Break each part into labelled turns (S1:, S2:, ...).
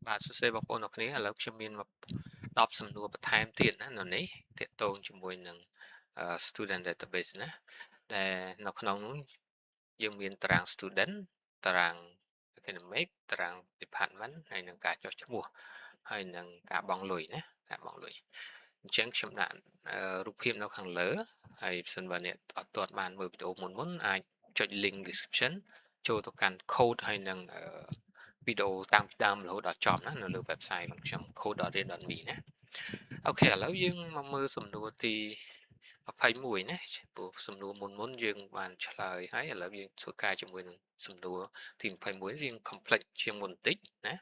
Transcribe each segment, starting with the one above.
S1: បាទសួស្តីបងប្អូនអរគ្នាឥឡូវខ្ញុំមានមក10សំណួរបន្ថែមទៀតណានៅនេះទាក់ទងជាមួយនឹងstudent database ណាដែលនៅក្នុងនោះយើងមានតារាង student តារាង academic តារាង department ហើយនឹងការចុះឈ្មោះហើយនឹងការបង់លុយណាការបង់លុយអញ្ចឹងខ្ញុំដាក់រូបភាពនៅខាងលើហើយបើសិនបើអ្នកអត់ទាន់បានមើលវីដេអូមុនអាចចុច link description ចូលទៅកាន់ code ហើយនឹងវីដេអូតាំងពីដើមរហូតដល់ចប់ណានៅលើ website របស់ខ្ញុំ code.ria.me ណាអូខេឥឡូវយើងមកមើលសំណួរទី21ណាព្រោះសំណួរមុនយើងបានឆ្លើយហើយឥឡូវយើងធ្វើការជាមួយនឹងសំណួរទី21រៀង complex ជាងមុនបន្តិចណា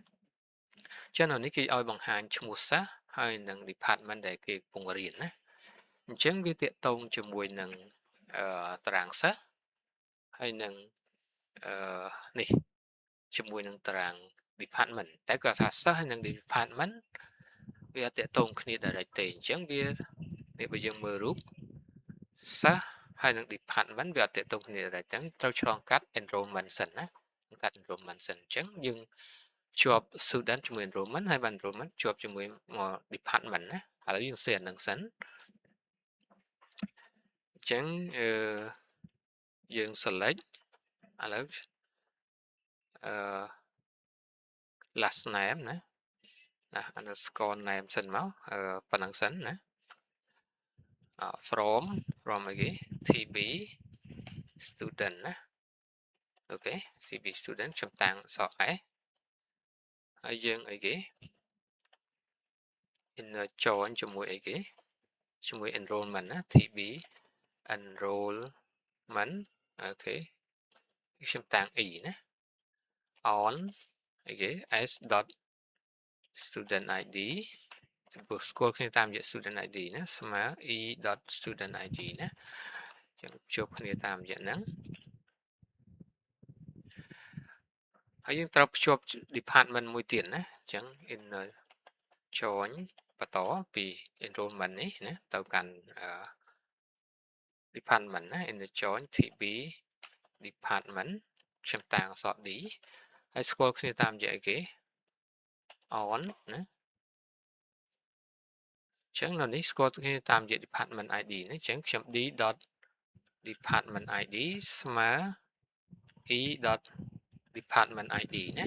S1: ចឹងនៅនេះគេឲ្យបង្ហាញឈ្មោះសិស្សហើយនឹង department ដែលគេកំពុងរៀនណាអញ្ចឹងវាតាក់ទងជាមួយនឹងតារាងសិស្សហើយនឹងនេះជាមួយនឹងតារាង department តែគាត់ថាសិស្សហើយនឹង department វាអត់តាក់ទងគ្នា direct ទេអញ្ចឹងវានេះបើយើងមើលរូបសិស្សហើយនឹង department វាអត់តាក់ទងគ្នា direct អញ្ចឹងត្រូវឆ្លងកាត់ enrollment សិនណាកាត់ enrollment សិនអញ្ចឹងយើងជាប់ student ជាមួយ enrollment ហើយបាន enrollment ជាប់ជាមួយ department ណាឥឡូវយើង share នឹងសិនអញ្ចឹងយើង select ឥឡូវlast name ណា underscore name សិនមកប៉ុណ្្នឹងសិនណាfrom អីគេ TB student ណាអូខេ TB student ខ្ញុំតាំងអក្សរ S ហើយយើងអីគេ inner join ជាមួយអីគេជាមួយ enrollment ណា TB enrollment អូខេខ្ញុំតាំង E ណា on អីគេ s dot student id ព្រោះស្គាល់គ្នាតាមរយៈ student id ណាស្មើ e dot student id ណាចឹងជួបគ្នាតាមរយៈហ្នឹងហើយយើងត្រូវភ្ជាប់ department មួយទៀតណាអញ្ចឹង inner join បន្តពី enrollment នេះណាទៅកាន់department ណា inner join tb department ខ្ញុំតាំងអក្សរ d ហើយស្គាល់គ្នាតាមរយៈអីគេ on ណាចឹងនៅនេះស្គាល់គ្នាតាមរយៈ department id ណាចឹងខ្ញុំ d dot department id ស្មើ e dot department id ណា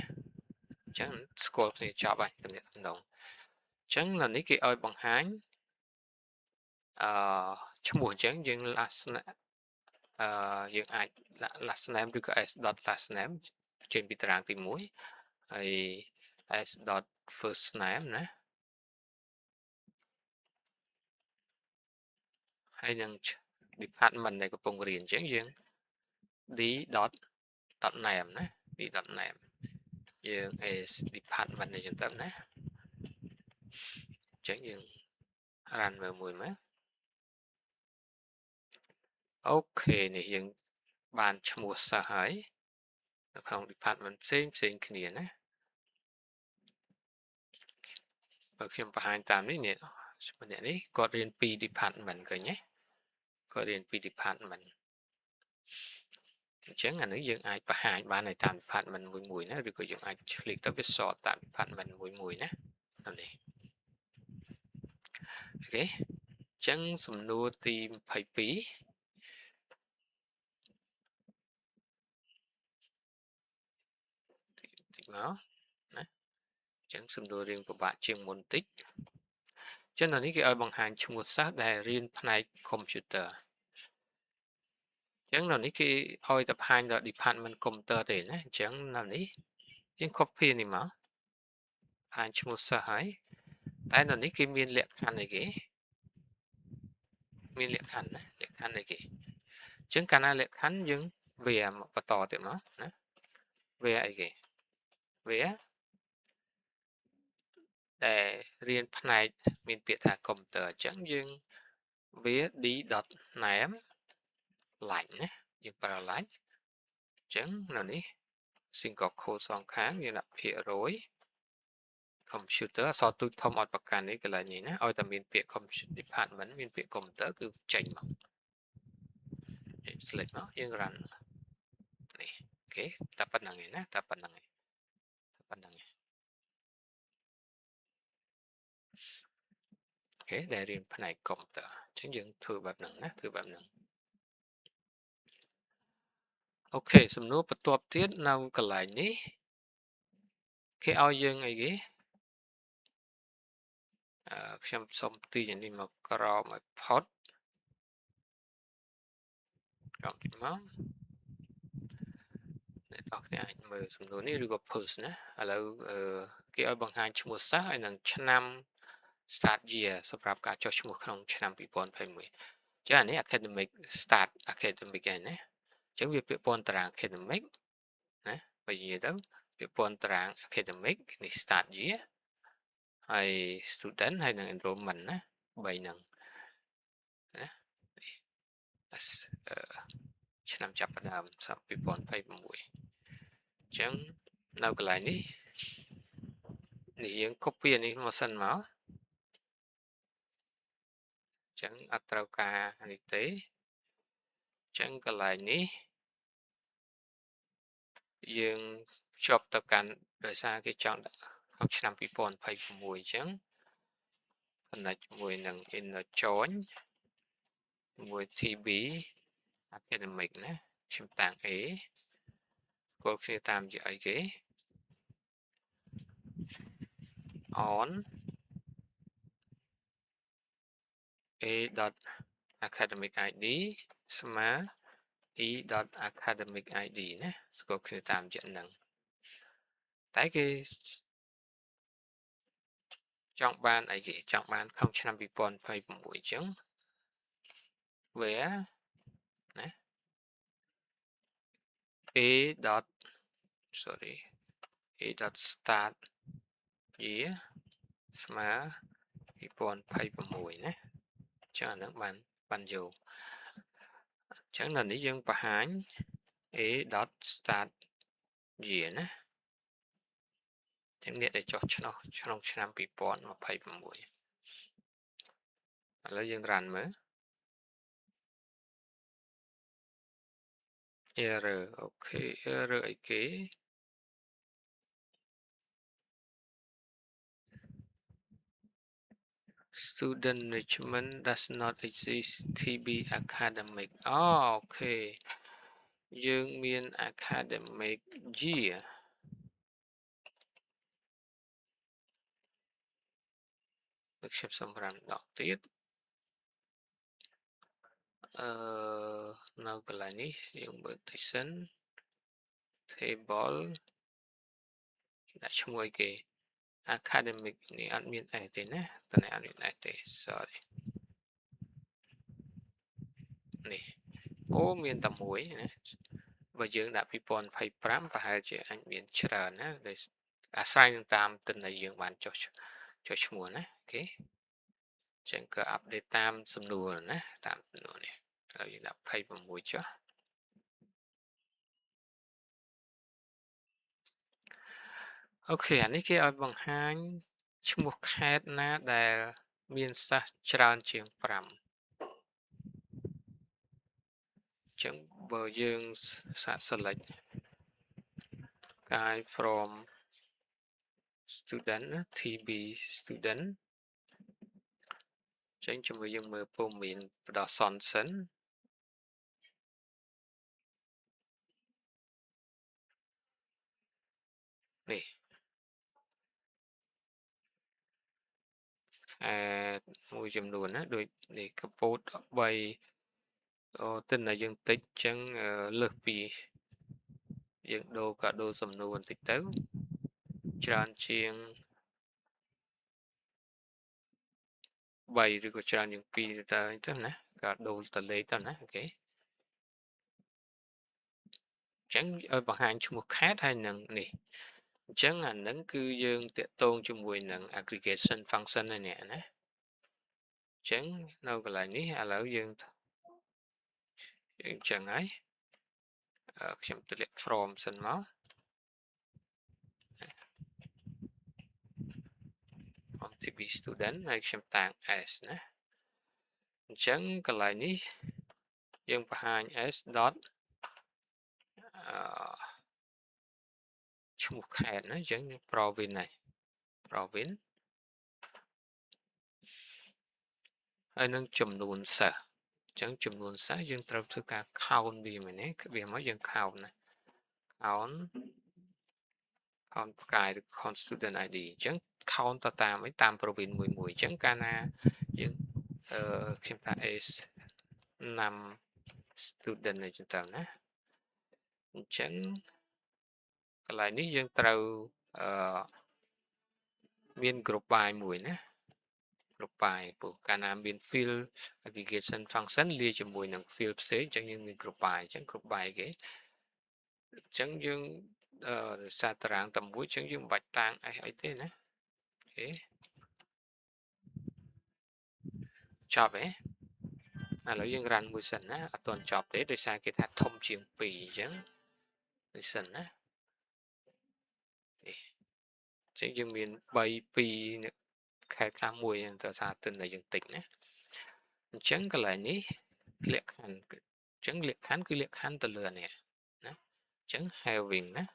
S1: អញ្ចឹងស្គាល់គ្នាចប់ហើយទំនាក់ទំនងអញ្ចឹងនៅនេះគេឲ្យបង្ហាញឈ្មោះអញ្ចឹងយើង last យើងអាចដាក់ last name ឬក៏ s dot last name ចេញពីតារាងទី1ហើយ s dot first name ណាហើយនឹង department ដែលកំពុងរៀនអញ្ចឹងយើង d dot name ណា d dot name យើង s department នេះចឹងទៅណាអញ្ចឹងយើង run មើលមួយមើលអូខេនេះយើងបានឈ្មោះសិស្សហើយនៅក្នុង department ផ្សេងគ្នាណាបើខ្ញុំបង្ហាញតាមនេះនេះម្នាក់នេះគាត់រៀនពី department ឃើញទេគាត់រៀនពី department អញ្ចឹងអានេះយើងអាចបង្ហាញបាននៅតាម department មួយណាឬក៏យើងអាចឆ្លៀកទៅវាសតតាម department មួយណានេះអូខេអញ្ចឹងសំណួរទី22តិចមកណាអញ្ចឹងសំណួររៀងពិបាកជាងមុនតិចចឹងនៅនេះគេឲ្យបង្ហាញឈ្មោះសិស្សដែលរៀនផ្នែក computer អញ្ចឹងនៅនេះគេឲ្យតែបង្ហាញដល់ department computer ទេណាអញ្ចឹងនៅនេះយើង copy នេះមកបង្ហាញឈ្មោះសិស្សហើយតែនៅនេះគេមានលក្ខខណ្ឌអីគេមានលក្ខខណ្ឌណាលក្ខខណ្ឌអីគេអញ្ចឹងកាលណាលក្ខខណ្ឌយើងវាបន្តទៀតមកណាវាអីគេវាដែលរៀនផ្នែកមានពាក្យថា computer អញ្ចឹងយើងវា d.name ឡាញ់ណាយើងប្រើឡាញ់អញ្ចឹងនៅនេះ single quote សងខាងយើងដាក់ភាគរយ computer អក្សរទូចធំអត់ប្រកាន់នេះកន្លែងនេះណាឲ្យតែមានពាក្យ computer department មានពាក្យ computer គឺចេញមកយើង select មកយើង run នេះអូខេតែប៉ុណ្្នឹងឯណាតែប៉ុណ្្នឹងឯង អូខេដែលរៀនផ្នែកកុំព្យូទ័រអញ្ចឹងយើងធ្វើបែបហ្នឹងណាធ្វើបែបហ្នឹងអូខេសំណួរបន្ទាប់ទៀតនៅកន្លែងនេះគេឲ្យយើងអីគេខ្ញុំសុំទីយ៉ាងនេះមកក្រោមឲ្យផុតក្រោមតិចមកអ្នកនរគ្នាអាចមើលសំណួរនេះឬក៏ post ណាឥឡូវគេឲ្យបង្ហាញឈ្មោះសិស្សហើយនឹងឆ្នាំ start year សម្រាប់ការចុះឈ្មោះក្នុងឆ្នាំ2021ចាអានេះ academic start academic ឯណាអញ្ចឹងវាពាក់ព័ន្ធតារាង academic ណាបើនិយាយទៅពាក់ព័ន្ធតារាង academic នេះ start year ហើយ student ហើយនឹង enrollment ណា3ហ្នឹងណាឆ្នាំចាប់ផ្ដើមឆ្នាំ2026អញ្ចឹងនៅកន្លែងនេះយើង copy នេះមកសិនមកអញ្ចឹងអត់ត្រូវការនេះទេអញ្ចឹងកន្លែងនេះយើងភ្ជាប់ទៅកាន់ដោយសារគេចង់ក្នុងឆ្នាំ2026អញ្ចឹង connect ជាមួយនឹង inner join ជាមួយ TB academic ណាខ្ញុំតាំង A ស្គាល់គ្នាតាមជាអីគេ on a.academic id ស្មើ e.academic id ណាស្គាល់គ្នាតាមជាហ្នឹងតែគេចង់បានអីគេចង់បានក្នុងឆ្នាំ2026អញ្ចឹង where ណា a. sorry a. start year ស្មើ2026ណាចឹងអានឹងបានយកអញ្ចឹងនៅនេះយើងបង្ហាញ a. start year ណាទាំងអ្នកដែលចុះឆ្នោតក្នុងឆ្នាំ2026ឥឡូវយើង run មើល error អូខេ error អីគេ student management does not exist TB academic អូខេយើងមាន academic year ខ្ញុំសូមរំដកទៀតនៅកន្លែងនេះយើងមើលតិចសិន table ដាក់ឈ្មោះអីគេ academic នេះអត់មានអីទេណាតើអត់មានអីទេ sorry នេះអូមានតែមួយណាបើយើងដាក់2025ប្រហែលជាអាចមានច្រើនណាដោយអាស្រ័យនឹងតាមទិន្នន័យយើងបានចុះឈ្មោះណាអូខេចឹងក៏អាប់ដេតតាមសំណួរណាតាមសំណួរនេះហើយយើងដាក់26ចុះអូខេអានេះគេឲ្យបង្ហាញឈ្មោះខេត្តណាដែលមានសិស្សច្រើនជាង5អញ្ចឹងបើយើងសាក select guide from student TB student ចឹងជាមួយយើងមើលព័ត៌មានផ្ដោះសន្សិននេះមួយចំនួនណាដូចនេះកពត13ទិន្នយើងតិចចឹងលើសពីយើងដូរសំណួរបន្តិចទៅច្រើនជាង3ឬក៏ច្រើនជាង2ទៅទៅណាក៏ដូរទៅលេខទៅណាអូខេអញ្ចឹងឲ្យបង្ហាញឈ្មោះខេត្តហើយនឹងនេះអញ្ចឹងអានឹងគឺយើងតាក់ទងជាមួយនឹង aggregation function នេះណាអញ្ចឹងនៅកន្លែងនេះឥឡូវយើងអញ្ចឹងហើយខ្ញុំទម្លាក់ from សិនមក from TB student ហើយខ្ញុំតាំង s ណាអញ្ចឹងកន្លែងនេះយើងបង្ហាញ s. ឈ្មោះខេត្តណាអញ្ចឹង province ហើយ province ហើយនឹងចំនួនសិស្សអញ្ចឹងចំនួនសិស្សយើងត្រូវធ្វើការ count វាមែនទេវាមកយើង count ណា count count ផ្កាយឬ count student ID អញ្ចឹង count ទៅតាមអីតាម province មួយអញ្ចឹងកាលណាយើងខ្ញុំថា S 5 student អីចឹងទៅណាអញ្ចឹងកន្លែងនេះយើងត្រូវមាន group by មួយណា group by ព្រោះកាលណាមាន field aggregation function លាយជាមួយនឹង field ផ្សេងអញ្ចឹងយើងមាន group by អញ្ចឹង group by គេអញ្ចឹងយើងសារតារាងតែមួយអញ្ចឹងយើងមិនបាច់តាំងអីទេណាអូខេចប់ហ៎ឥឡូវយើង run មួយសិនណាអត់ទាន់ចប់ទេដោយសារគេថាធំជាង2អញ្ចឹងនេះសិនណាអញ្ចឹងយើងមាន3 2ខែខ្លះមួយទៅសារទិនដែលយើងតិចណាអញ្ចឹងកន្លែងនេះលក្ខខណ្ឌអញ្ចឹងលក្ខខណ្ឌគឺលក្ខខណ្ឌទៅលើនេះណាអញ្ចឹង having ណា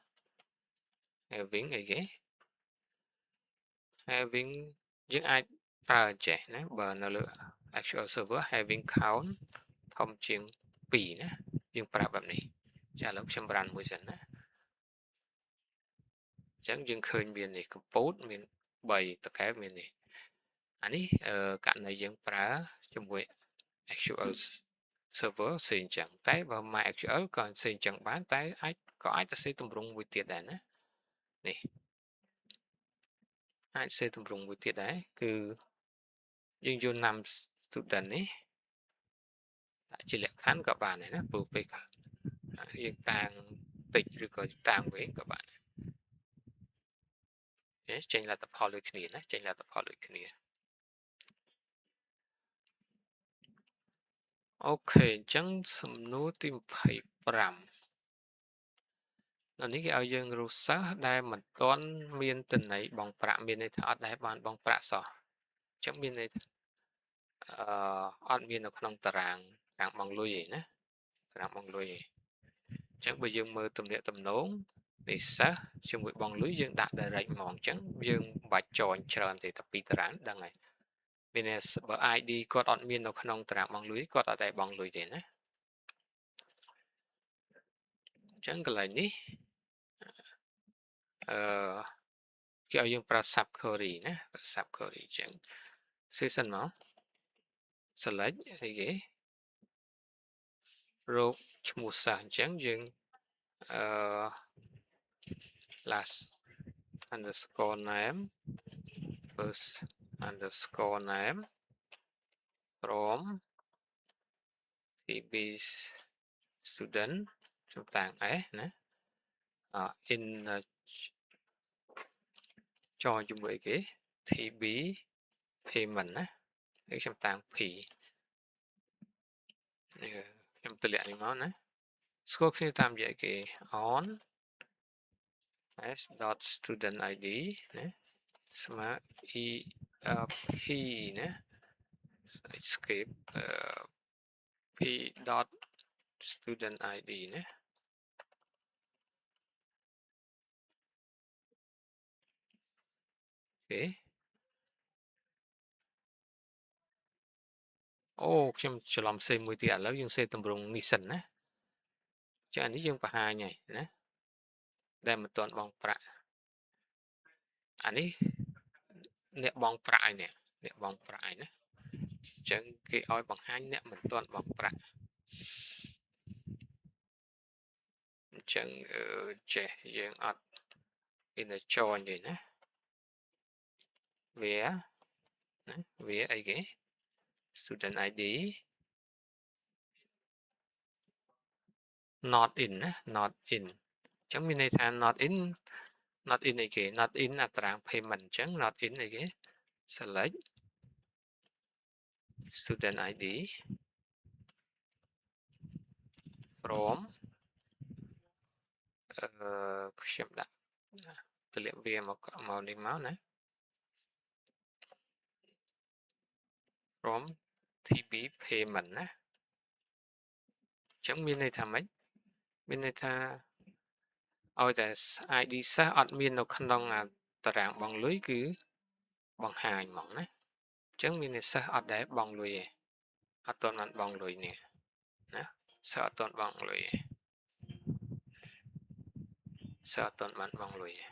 S1: having អីគេ having យើងអាចប្រើចេះណាបើនៅលើ actual server having count ធំជាង2ណាយើងប្រាប់បែបនេះចាឥឡូវខ្ញុំ run មួយសិនណាអញ្ចឹងយើងឃើញមាននេះ compose មាន3តកែមាននេះអានេះករណីយើងប្រើជាមួយ actual server ផ្សេងចឹងតែបើ MySQL ក៏ផ្សេងចឹងបានតែអាចទៅសេទម្រង់មួយទៀតដែរណានេះអាចសេទម្រង់មួយទៀតដែរគឺយើងយកnăm student នេះដាក់ជាលក្ខខណ្ឌក៏បានដែរណាព្រោះពេលយើងតាំងតិចឬក៏តាំងវែងក៏បានចេញលទ្ធផលដូចគ្នាណាចេញលទ្ធផលដូចគ្នាអូខេអញ្ចឹងសំណួរទី25នៅនេះគេឲ្យយើងរកសិស្សដែលមិនទាន់មានទិន្នន័យបង់ប្រាក់មានន័យថាអត់ដែលបានបង់ប្រាក់សោះអញ្ចឹងមានន័យថាអត់មាននៅក្នុងតារាងបង់លុយឯណាតារាងបង់លុយឯងអញ្ចឹងបើយើងមើលទំនាក់ទំនងនេះសិស្សជាមួយបង់លុយយើងដាក់ direct ហ្មងអញ្ចឹងយើងមិនបាច់ចងច្រើនទេតែពីតារាងដឹងហើយមានន័យបើ ID គាត់អត់មាននៅក្នុងតារាងបង់លុយគាត់អត់ដែលបង់លុយទេណាអញ្ចឹងកន្លែងនេះគេឲ្យយើងប្រើ sub query ណា sub query អញ្ចឹង season មក select អីគេរកឈ្មោះសិស្សអញ្ចឹងយើងlast underscore name first underscore name from TB student chúng ta ấy nè in cho chúng với cái TB payment á để chúng ta P em tự lệ nó nè score khi tam vậy cái on s dot student id nè smart p nè escape p dot student id nè okay អូខ្ញុំច្រឡំសេមួយទៀតឥឡូវយើងសេតម្រង់នេះសិនណាចាអានេះយើងបង្ហាញហើយណាដែលមិនទាន់បង់ប្រាក់អានេះអ្នកបង់ប្រាក់ឯនេះអ្នកបង់ប្រាក់ឯណាអញ្ចឹងគេឲ្យបង្ហាញអ្នកមិនទាន់បង់ប្រាក់អញ្ចឹងចេះយើងអត់ inner join ទេណាវាអីគេ student id not in ណា not in អញ្ចឹងមានន័យថា not in អីគេ not in អត្រាង payment អញ្ចឹង not in អីគេ select student id from ខ្ញុំដាក់ទម្លាក់វាមកនេះមកណា from TB payment ណាអញ្ចឹងមានន័យថាម៉េចមានន័យថាឲ្យតែ ID សិស្សអត់មាននៅក្នុងតារាងបង់លុយគឺបង្ហាញហ្មងណា ចឹងមានអ្នកសិស្សអត់ដែលបង់លុយទេអត់ទាន់បានបង់លុយនេះណាសិស្សអត់ទាន់បង់លុយទេសិស្សអត់ទាន់បានបង់លុយទេ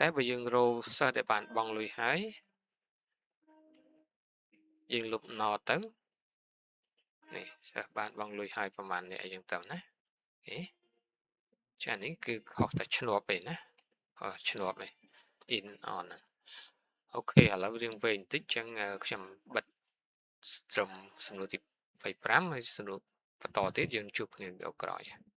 S1: តែបើយើងរកសិស្សដែលបានបង់លុយហើយយើងលុបណទៅនេះសិស្សបានបង់លុយហើយប្រហែលនេះអីចឹងទៅណាចានេះគឺខុសតែឈ្នាប់ឯណាឈ្នាប់ឯ in on អូខេឥឡូវរឿងវែងបន្តិចចឹងខ្ញុំបិទត្រឹមសំណួរទី25ហើយសំណួរបន្តទៀតយើងជួបគ្នាវីដេអូក្រោយ